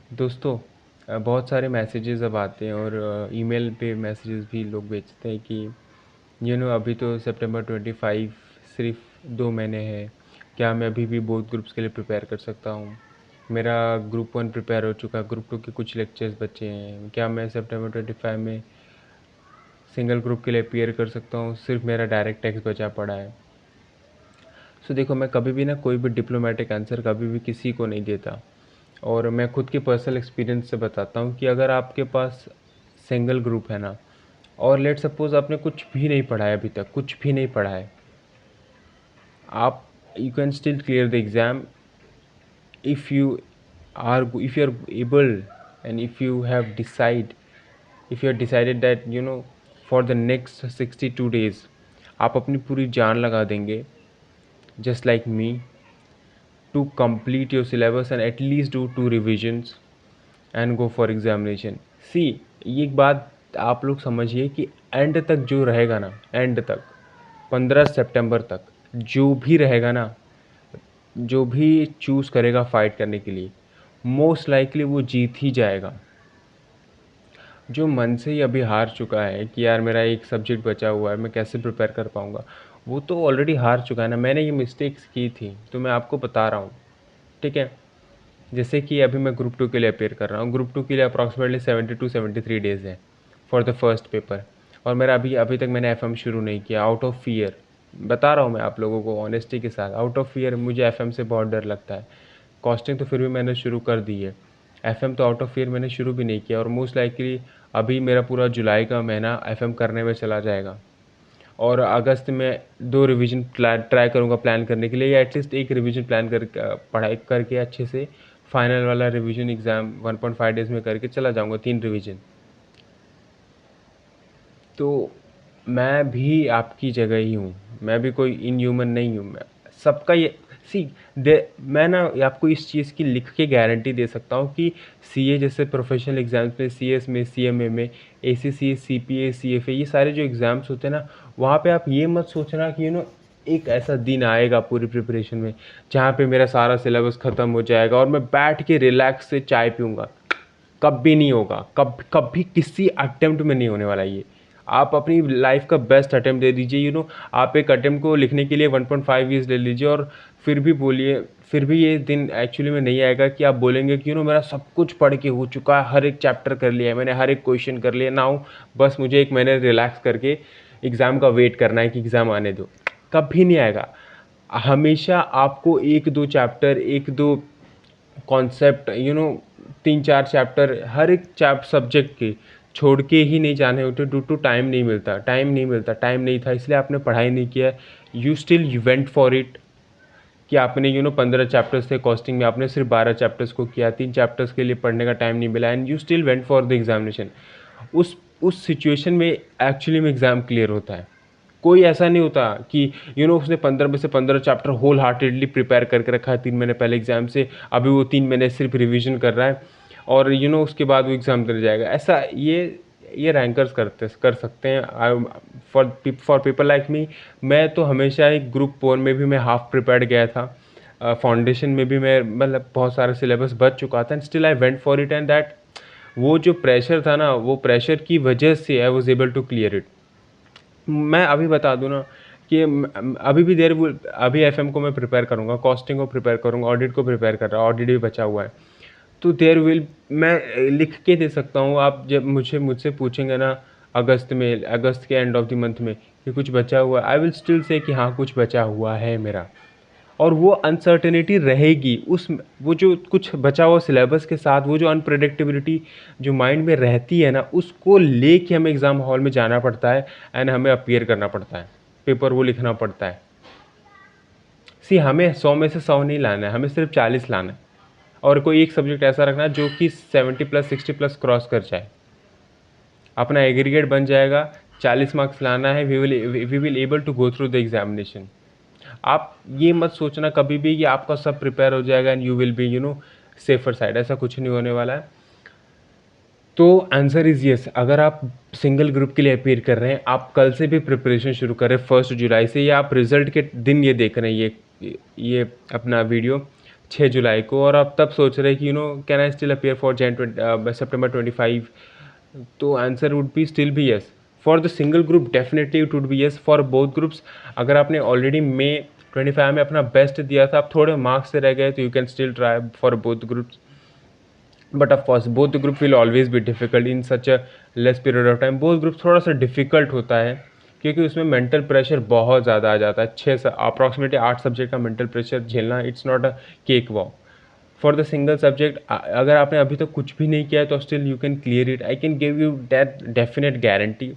दोस्तों, बहुत सारे मैसेजेस अब आते हैं और ईमेल पे मैसेजेस भी लोग भेजते हैं कि अभी तो सितंबर 25 सिर्फ 2 महीने हैं। क्या मैं अभी भी बोथ ग्रुप्स के लिए प्रिपेयर कर सकता हूँ? मेरा ग्रुप 1 प्रिपेयर हो चुका है, ग्रुप 2 के कुछ लेक्चर्स बचे हैं। क्या मैं सितंबर 25 में सिंगल ग्रुप के लिए अपीयर कर सकता हूँ? सिर्फ मेरा डायरेक्ट टेक्स्ट बचा पड़ा है। सो देखो, मैं कभी भी ना कोई भी डिप्लोमेटिक आंसर कभी भी किसी को नहीं देता। और मैं खुद के पर्सनल एक्सपीरियंस से बताता हूँ कि अगर आपके पास सिंगल ग्रुप है ना, और लेट सपोज आपने कुछ भी नहीं पढ़ा है, अभी तक कुछ भी नहीं पढ़ा है, आप you can still clear the exam if you are able, and if you have decided that for the next 62 days आप अपनी पूरी जान लगा देंगे, just like me, to complete your syllabus and at least do 2 revisions and go for examination. See, ये एक बात आप लोग समझिए कि एंड तक जो रहेगा ना, एंड तक 15 सितंबर तक जो भी रहेगा ना, जो भी चूज़ करेगा फाइट करने के लिए, मोस्ट लाइकली वो जीत ही जाएगा। जो मन से ही अभी हार चुका है कि यार मेरा एक सब्जेक्ट बचा हुआ है, मैं कैसे प्रिपेयर कर पाऊँगा, वो तो ऑलरेडी हार चुका है ना। मैंने ये मिस्टेक्स की थी तो मैं आपको बता रहा हूँ, ठीक है। जैसे कि अभी मैं ग्रुप 2 के लिए अपेयर कर रहा हूँ। ग्रुप 2 के लिए अप्रॉक्सीमेटली 70 to 73 डेज़ है फॉर द फर्स्ट पेपर। और मेरा अभी तक मैंने एफएम शुरू नहीं किया, आउट ऑफ फियर। बता रहा हूँ मैं आप लोगों को ऑनेस्टी के साथ, आउट ऑफ फियर मुझे एफएम से बहुत डर लगता है। कॉस्टिंग तो फिर भी मैंने शुरू कर दी है, एफएम तो आउट ऑफ फियर मैंने शुरू भी नहीं किया। और मोस्ट लाइकली अभी मेरा पूरा जुलाई का महीना एफएम करने में चला जाएगा। और अगस्त में 2 रिवीजन ट्राई करूँगा प्लान करने के लिए, या एटलीस्ट एक रिवीजन प्लान कर पढ़ाई करके अच्छे से फाइनल वाला रिवीजन एग्ज़ाम 1.5 डेज़ में करके चला जाऊँगा, 3 रिवीजन। तो मैं भी आपकी जगह ही हूँ, मैं भी कोई इनह्यूमन नहीं हूँ। मैं सबका ये सी दे मैं ना आपको इस चीज़ की लिख के गारंटी दे सकता हूँ कि सीए जैसे प्रोफेशनल एग्ज़ाम्स में, सीएस में, सीएमए में, एसीसी, सीपीए, सीएफए, ये सारे जो एग्ज़ाम्स होते हैं ना, वहाँ पे आप ये मत सोचना कि एक ऐसा दिन आएगा पूरी प्रिपरेशन में जहाँ पे मेरा सारा सिलेबस ख़त्म हो जाएगा और मैं बैठ के रिलैक्स से चाय पीऊँगा। कभी नहीं होगा, कभी किसी अटेम्प्ट में नहीं होने वाला ये। आप अपनी लाइफ का बेस्ट अटेम्प्ट दे दीजिए। आप एक अटेम्प्ट को लिखने के लिए 1.5 ईयर्स ले लीजिए और फिर भी बोलिए, फिर भी ये दिन एक्चुअली में नहीं आएगा कि आप बोलेंगे कि मेरा सब कुछ पढ़ के हो चुका है, हर एक चैप्टर कर लिया है मैंने, हर एक क्वेश्चन कर लिया, नाउ बस मुझे 1 महीने रिलैक्स करके एग्ज़ाम का वेट करना है कि एग्ज़ाम आने दो। कभी नहीं आएगा। हमेशा आपको 1-2 चैप्टर, 1-2 कॉन्सेप्ट, 3-4 चैप्टर हर एक सब्जेक्ट के छोड़ के ही नहीं जाने होते, ड्यू टू टाइम नहीं मिलता, टाइम नहीं था, इसलिए आपने पढ़ाई नहीं किया। यू वेंट फॉर इट कि आपने 15 चैप्टर्स थे कॉस्टिंग में, आपने सिर्फ 12 चैप्टर्स को किया, 3 चैप्टर्स के लिए पढ़ने का टाइम नहीं मिला, and you still went for the examination. उस सिचुएशन में एक्चुअली में एग्ज़ाम क्लियर होता है। कोई ऐसा नहीं होता कि उसने 15 में से 15 चैप्टर होल हार्टेडली प्रिपेयर करके रखा है 3 महीने पहले एग्ज़ाम से, अभी वो 3 महीने सिर्फ रिवीजन कर रहा है और उसके बाद वो एग्ज़ाम कर जाएगा। ऐसा ये रैंकर्स कर सकते हैं। फॉर पीपल लाइक मी, मैं तो हमेशा ही ग्रुप 4 में भी मैं हाफ प्रिपेयर्ड गया था, फाउंडेशन में भी मैं मतलब बहुत सारा सिलेबस बच चुका था, and still I went for it, and that वो जो प्रेशर था ना, वो प्रेशर की वजह से I was able to clear it. मैं अभी बता दूँ ना कि अभी भी अभी एफएम को मैं प्रिपेयर करूँगा, कॉस्टिंग को प्रिपेयर करूँगा, ऑडिट को प्रिपेयर कर रहा हूँ, ऑडिट भी बचा हुआ है। तो मैं लिख के दे सकता हूँ। आप जब मुझसे पूछेंगे ना अगस्त के एंड ऑफ द मंथ में कि कुछ बचा हुआ है, आई विल स्टिल से कि हाँ कुछ बचा हुआ है मेरा। और वो अनसर्टेनिटी रहेगी, वो जो कुछ बचा हुआ सिलेबस के साथ, वो जो अनप्रेडिक्टेबिलिटी जो माइंड में रहती है ना, उसको लेके हमें एग्ज़ाम हॉल में जाना पड़ता है एंड हमें अपीयर करना पड़ता है, पेपर वो लिखना पड़ता है। हमें 100 में से 100 नहीं लाना है, हमें सिर्फ 40 लाना है। और कोई एक सब्जेक्ट ऐसा रखना है जो कि 70+, 60+ क्रॉस कर जाए, अपना एग्रीगेट बन जाएगा। 40 मार्क्स लाना है, we will able to go through the examination. आप ये मत सोचना कभी भी कि आपका सब प्रिपेयर हो जाएगा and you will be safer side, ऐसा कुछ नहीं होने वाला है। तो आंसर इज़ येस। अगर आप सिंगल ग्रुप के लिए अपीयर कर रहे हैं, आप कल से भी प्रिपरेशन शुरू करें 1 जुलाई से, या आप रिज़ल्ट के दिन ये देख रहे हैं ये अपना वीडियो, 6 जुलाई को, और आप तब सोच रहे कि can I still appear for September 25? तो answer would be still be yes. For the single group definitely it would be yes. For both groups, अगर आपने ऑलरेडी मई 25 में अपना बेस्ट दिया था, आप थोड़े मार्क्स से रह गए, तो you can still try for both groups. But of course both the group will always be difficult in such a less period of time. Both group थोड़ा सा डिफिकल्ट होता है, क्योंकि उसमें मेंटल प्रेशर बहुत ज़्यादा आ जाता है। अप्रॉक्सीमेटली 8 सब्जेक्ट का मेंटल प्रेशर झेलना, it's not a cake walk. For the single subject, अगर आपने अभी तक कुछ भी नहीं किया है तो still you can clear it. I can give you that definite guarantee.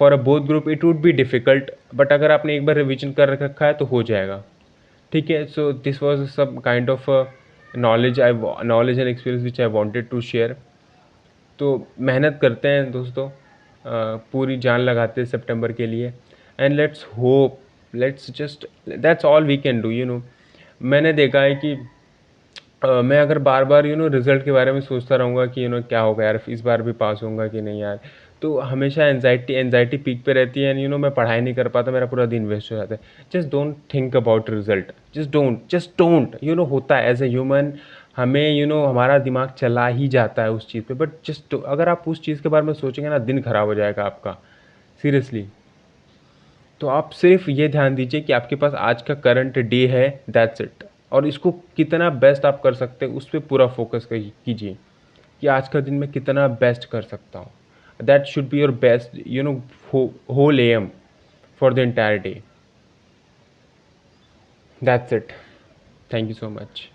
For a both group it would be difficult, but अगर आपने एक बार रिविजन कर रखा है तो हो जाएगा। ठीक है, so this was some kind of knowledge and experience which I wanted to share. तो मेहनत करते हैं दोस्तों, पूरी जान लगाते हैं सितंबर के लिए, and let's hope, let's just, that's all we can do. मैंने देखा है कि मैं अगर बार बार रिज़ल्ट के बारे में सोचता रहूँगा कि क्या होगा यार, इस बार भी पास होऊंगा कि नहीं यार, तो हमेशा एनजाइटी पीक पे रहती है, एंड मैं पढ़ाई नहीं कर पाता, मेरा पूरा दिन वेस्ट हो जाता है। Just don't think about result, just don't होता है एज ए ह्यूमन, हमें हमारा दिमाग चला ही जाता है उस चीज़ पे, बट जस्ट अगर आप उस चीज़ के बारे में सोचेंगे ना, दिन खराब हो जाएगा आपका, सीरियसली। तो आप सिर्फ ये ध्यान दीजिए कि आपके पास आज का करंट डे है, दैट्स इट, और इसको कितना बेस्ट आप कर सकते हैं उस पर पूरा फोकस कीजिए कि आज का दिन मैं कितना बेस्ट कर सकता हूँ। That should be your best whole aim for the entire day. That's it. Thank you so much.